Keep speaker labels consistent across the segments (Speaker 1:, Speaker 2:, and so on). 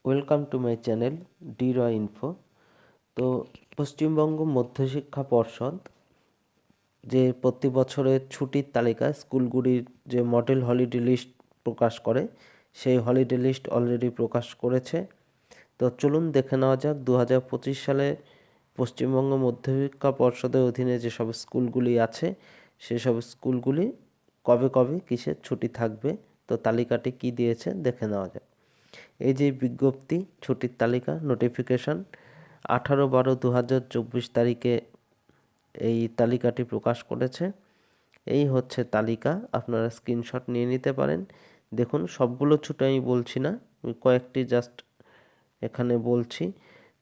Speaker 1: Welcome to my channel ডিরয় info. তো পশ্চিমবঙ্গ মধ্যশিক্ষা পর্ষদ যে প্রতি বছরের ছুটির তালিকা স্কুলগুলির যে মডেল হলিডে লিস্ট প্রকাশ করে, সেই হলিডে লিস্ট অলরেডি প্রকাশ করেছে। তো চলুন দেখে নেওয়া যাক 2025 সালে পশ্চিমবঙ্গ মধ্যশিক্ষা পর্ষদের অধীনে যেসব স্কুলগুলি আছে সেসব স্কুলগুলি কবে কবে কিসের ছুটি থাকবে। তো তালিকাটি কি দিয়েছে দেখে নেওয়া যাক। এই যে বিজ্ঞপ্তি, ছুটির তালিকা, নোটিফিকেশন 18/12/2024 তারিখে এই তালিকাটি প্রকাশ করেছে। এই হচ্ছে তালিকা, আপনারা স্ক্রিনশট নিয়ে নিতে পারেন। দেখুন, সবগুলো ছুটি আমি বলছি না, কয়েকটি জাস্ট এখানে বলছি।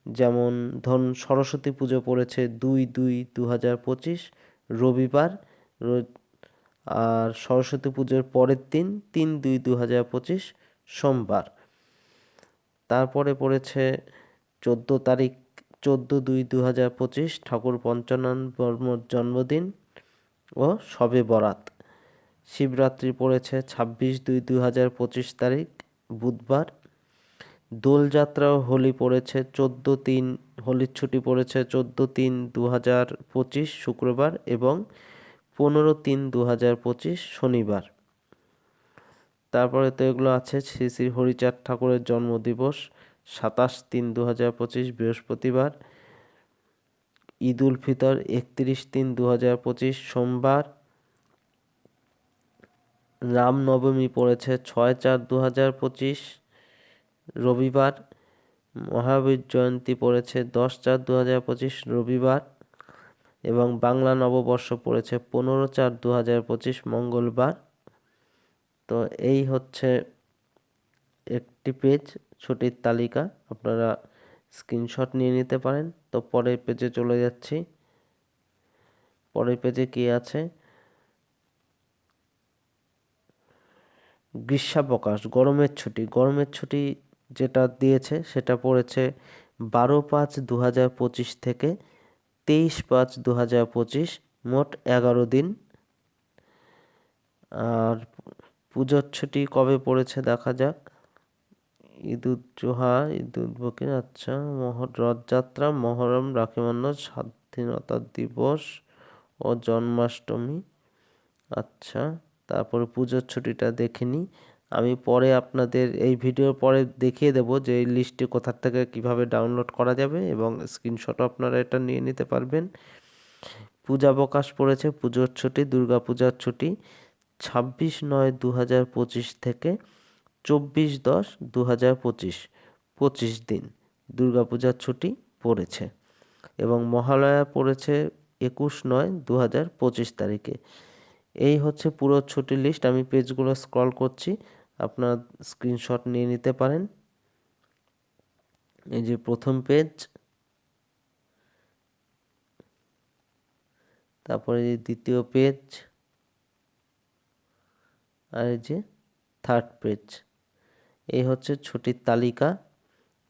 Speaker 1: যেমন ধরুন, সরস্বতী পুজো পড়েছে 2/2/2025 রবিবার, আর সরস্বতী পুজোর পরের দিন 3/2/2025 সোমবার। তারপরে পড়েছে 14 তারিখ, 14/2/2025 ঠাকুর পঞ্চানন বর্মর জন্মদিন ও শবে বরাত। শিবরাত্রি পড়েছে 26/2/2025 তারিখ বুধবার। দোলযাত্রা ও হোলি পড়েছে 14/3, হোলির ছুটি পড়েছে 14/3/2025 শুক্রবার এবং 15/3/2025 শনিবার। তারপরে তো এগুলো আছে, শ্রী শ্রী হরিচাঁদ ঠাকুরের জন্মদিবস 27/3/2025 বৃহস্পতিবার। ঈদ উল ফিতর 31/3/2025 সোমবার। রামনবমী পড়েছে 6/4/2025 রবিবার। মহাবীর জয়ন্তী পড়েছে 10/4/2025 রবিবার এবং বাংলা নববর্ষ পড়েছে 15/4/2025 মঙ্গলবার। তো এই হচ্ছে একটি পেজ ছুটির তালিকা, আপনারা স্ক্রিনশট নিয়ে নিতে পারেন। তো পরের পেজে চলে যাচ্ছি। পরের পেজে কি আছে? গ্রীষ্মাবকাশ, গরমের ছুটি। গরমের ছুটি যেটা দিয়েছে সেটা পড়েছে 12/5/2025 থেকে 23/5/2025, মোট 11 দিন। আর পুজোর ছুটি কবে পড়েছে দেখা যাক। ঈদ উদ জোহা, ঈদ উল ফিতর, আচ্ছা, রথযাত্রা, মহরম, রাখি বন্ধন, স্বাধীনতা দিবস ও জন্মাষ্টমী। আচ্ছা, তারপরে পুজোর ছুটিটা দেখে নিই। আমি পরে আপনাদের এই ভিডিওর পরে দেখিয়ে দেবো যে এই লিস্টটি কোথা থেকে কিভাবে ডাউনলোড করা যাবে এবং স্ক্রিনশটও আপনারা এটা নিয়ে নিতে পারবেন। পূজাবকাশ পড়েছে, পুজোর ছুটি, দুর্গা পূজার ছুটি 26/9/2025 থেকে 24/10/2025, 25 দিন দুর্গাপূজার ছুটি পড়েছে এবং মহালয়া পড়েছে 21/9/2025 তারিখে। এই হচ্ছে পুরো ছুটির লিস্ট। আমি পেজগুলো স্ক্রল করছি, আপনারা স্ক্রিনশট নিয়ে নিতে পারেন। এই যে প্রথম পেজ, তারপরে এই দ্বিতীয় পেজ, আর এই যে থার্ড পেজ। এই হচ্ছে ছুটির তালিকা।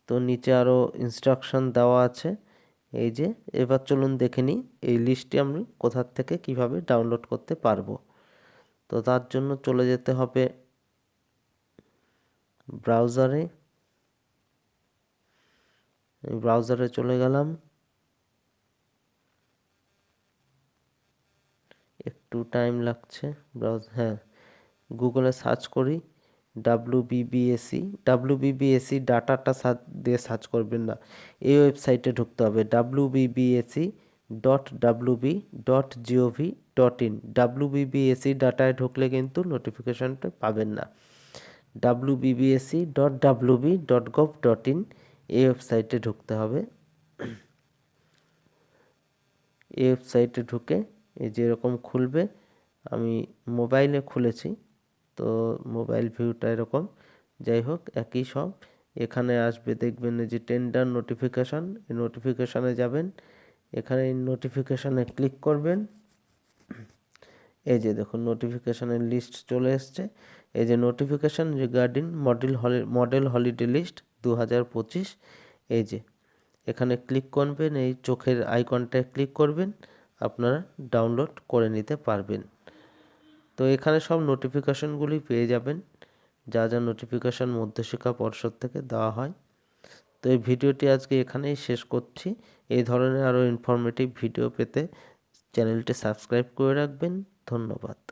Speaker 1: তো নিচে আরও ইনস্ট্রাকশন দেওয়া আছে। এই যে, এবার চলুন দেখে নিই এই লিস্টটি আমি কোথার থেকে কিভাবে ডাউনলোড করতে পারবো। তো তার জন্য চলে যেতে হবে ব্রাউজারে। ব্রাউজারে চলে গেলাম, একটু টাইম লাগছে হ্যাঁ, গুগলে সার্চ করি ডাব্লিউবিবিএসি ডাটাটা দিয়ে সার্চ করবেন না, এই ওয়েবসাইটে ঢুকতে হবে wbbsc.wb.gov.in। ডাব্লিউবিবিএসি ডাটায় ঢুকলে কিন্তু নোটিফিকেশনটা পাবেন না। wbbsc.wb.gov.in এই ওয়েবসাইটে ঢুকতে হবে। এই ওয়েবসাইটে ঢুকে এই যে এরকম খুলবে, আমি মোবাইলে খুলেছি তো মোবাইল ভিউটা এরকম। যাই হোক, একই সব। এখানে আসবে, দেখবেন এই যে টেন্ডার নোটিফিকেশান, এই নোটিফিকেশানে যাবেন, এখানে এই নোটিফিকেশানে ক্লিক করবেন। এই যে দেখুন, নোটিফিকেশানের লিস্ট চলে এসছে। এই যে notification regarding model holiday list 2025, এই যে এখানে ক্লিক করবেন, এই চোখের আইকনটায় ক্লিক করবেন, আপনারা ডাউনলোড করে নিতে পারবেন। তো এখানে সব নোটিফিকেশনগুলি পেয়ে যাবেন, যা যা নোটিফিকেশন মধ্যশিক্ষা পর্ষদ থেকে দেওয়া হয়। তো এই ভিডিওটি আজকে এখানেই শেষ করছি। এই ধরনের আরও ইনফরমেটিভ ভিডিও পেতে চ্যানেলটি সাবস্ক্রাইব করে রাখবেন। ধন্যবাদ।